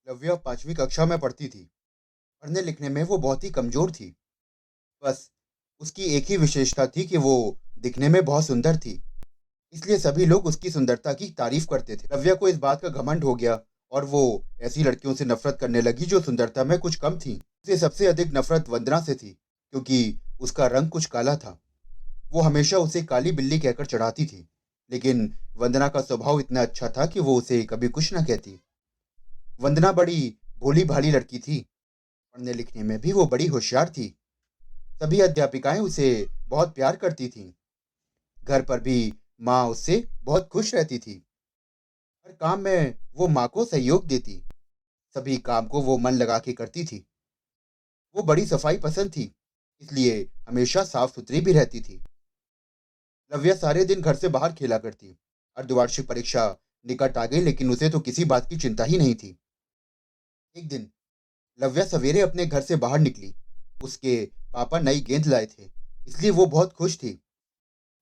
लव्या 5वीं कक्षा में पढ़ती थी। पढ़ने लिखने में वो बहुत ही कमजोर थी। बस उसकी एक ही विशेषता थी कि वो दिखने में बहुत सुंदर थी। इसलिए सभी लोग उसकी सुंदरता की तारीफ करते थे। लव्या को इस बात का घमंड हो गया और वो ऐसी लड़कियों से नफरत करने लगी जो सुंदरता में कुछ कम थी। उसे सबसे अधिक नफरत वंदना से थी, क्योंकि उसका रंग कुछ काला था। वो हमेशा उसे काली बिल्ली कहकर चढ़ाती थी, लेकिन वंदना का स्वभाव इतना अच्छा था कि वो उसे कभी कुछ न कहती। वंदना बड़ी भोली भाली लड़की थी। पढ़ने लिखने में भी वो बड़ी होशियार थी। सभी अध्यापिकाएं उसे बहुत प्यार करती थीं। घर पर भी माँ उससे बहुत खुश रहती थी। हर काम में वो माँ को सहयोग देती। सभी काम को वो मन लगा के करती थी। वो बड़ी सफाई पसंद थी, इसलिए हमेशा साफ सुथरी भी रहती थी। लव्या सारे दिन घर से बाहर खेला करती। अर्धवार्षिक परीक्षा निकट आ गई, लेकिन उसे तो किसी बात की चिंता ही नहीं थी। एक दिन लव्या सवेरे अपने घर से बाहर निकली। उसके पापा नई गेंद लाए थे, इसलिए वो बहुत खुश थी।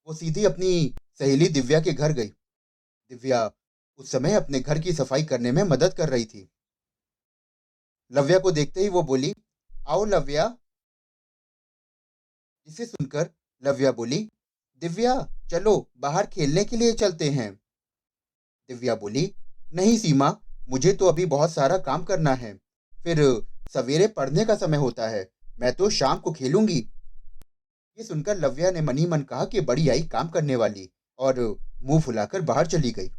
वो सीधी अपनी सहेली दिव्या के घर गई। दिव्या उस समय अपने घर की सफाई करने में मदद कर रही थी। लव्या को देखते ही वो बोली, आओ लव्या। जिसे सुनकर लव्या बोली, दिव्या चलो बाहर खेलने के लिए चलते हैं। दिव्या बोली, नहीं सीमा, मुझे तो अभी बहुत सारा काम करना है। फिर सवेरे पढ़ने का समय होता है, मैं तो शाम को खेलूंगी। ये सुनकर लव्या ने मन ही मन कहा कि बड़ी आई काम करने वाली, और मुंह फुलाकर बाहर चली गई।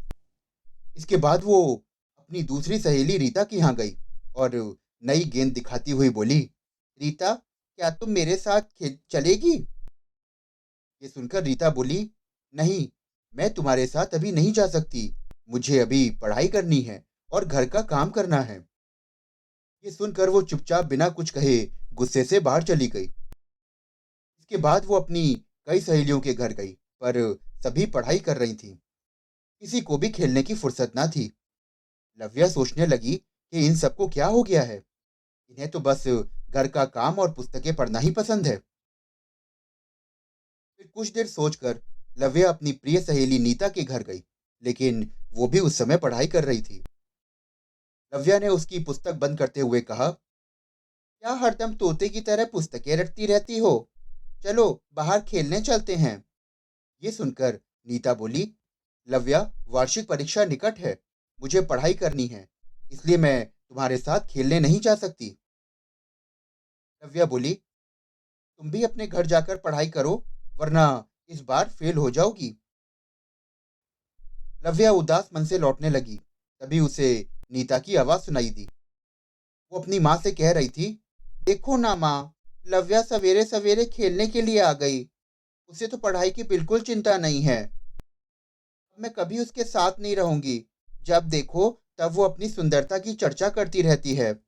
इसके बाद वो अपनी दूसरी सहेली रीता के यहाँ गई और नई गेंद दिखाती हुई बोली, रीता क्या तुम मेरे साथ खेल चलेगी? ये सुनकर रीता बोली, नहीं, मैं तुम्हारे साथ अभी नहीं जा सकती। मुझे अभी पढ़ाई करनी है और घर का काम करना है। ये सुनकर वो चुपचाप बिना कुछ कहे गुस्से से बाहर चली गई। इसके बाद वो अपनी कई सहेलियों के घर गई, पर सभी पढ़ाई कर रही थीं। किसी को भी खेलने की फुर्सत ना थी। लव्या सोचने लगी कि इन सबको क्या हो गया है। इन्हें तो बस घर का काम और पुस्तकें पढ़ना ही पसंद है। फिर कुछ देर सोचकर लव्या अपनी प्रिय सहेली नीता के घर गई, लेकिन वो भी उस समय पढ़ाई कर रही थी। लव्या ने उसकी पुस्तक बंद करते हुए कहा, क्या हरदम तोते की तरह पुस्तकें रटती रहती हो? चलो बाहर खेलने चलते हैं। ये सुनकर नीता बोली, लव्या, वार्षिक परीक्षा निकट है। मुझे पढ़ाई करनी है, इसलिए मैं तुम्हारे साथ खेलने नहीं जा सकती। लव्या बोली, तुम भी अपने घर जाकर पढ़ाई करो, वरना इस बार फेल हो जाओगी। लव्या उदास मन से लौटने लगी। तभी उसे नीता की आवाज सुनाई दी। वो अपनी माँ से कह रही थी, देखो ना माँ, लव्या सवेरे सवेरे खेलने के लिए आ गई। उसे तो पढ़ाई की बिल्कुल चिंता नहीं है। अब मैं कभी उसके साथ नहीं रहूंगी। जब देखो तब वो अपनी सुंदरता की चर्चा करती रहती है।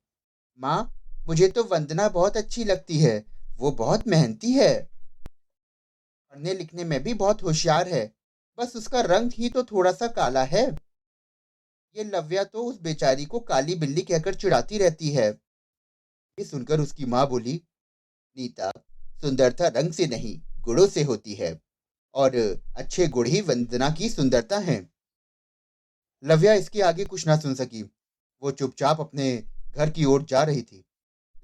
माँ, मुझे तो वंदना बहुत अच्छी लगती है। वो बहुत मेहनती है। पढ़ने लिखने में भी बहुत होशियार है। बस उसका रंग ही तो थोड़ा सा काला है। ये लव्या तो उस बेचारी को काली बिल्ली कहकर चिढ़ाती रहती है। ये सुनकर उसकी माँ बोली, नीता, सुंदरता रंग से नहीं, गुणों से होती है, और अच्छे गुण ही वंदना की सुंदरता है। लव्या इसके आगे कुछ ना सुन सकी। वो चुपचाप अपने घर की ओर जा रही थी,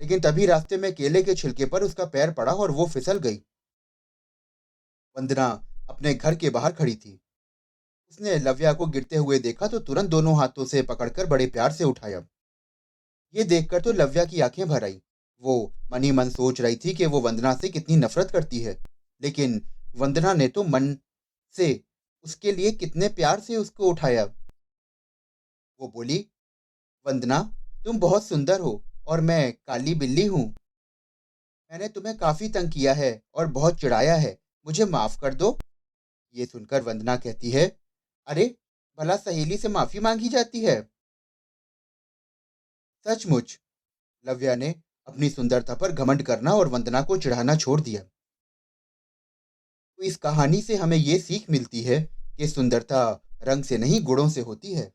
लेकिन तभी रास्ते में केले के छिलके पर उसका पैर पड़ा और वो फिसल गई। वंदना अपने घर के बाहर खड़ी थी। उसने लव्या को गिरते हुए देखा तो तुरंत दोनों हाथों से पकड़कर बड़े प्यार से उठाया। ये देखकर तो लव्या की आंखें भर आई। वो मन ही मन सोच रही थी कि वो वंदना से कितनी नफरत करती है, लेकिन वंदना ने तो मन से उसके लिए कितने प्यार से उसको उठाया। वो बोली, वंदना, तुम बहुत सुंदर हो और मैं काली बिल्ली हूँ। मैंने तुम्हें काफी तंग किया है और बहुत चिढ़ाया है। मुझे माफ कर दो। ये सुनकर वंदना कहती है, अरे, भला सहेली से माफी मांगी जाती है? सचमुच लव्या ने अपनी सुंदरता पर घमंड करना और वंदना को चिढ़ाना छोड़ दिया। तो इस कहानी से हमें ये सीख मिलती है कि सुंदरता रंग से नहीं, गुणों से होती है।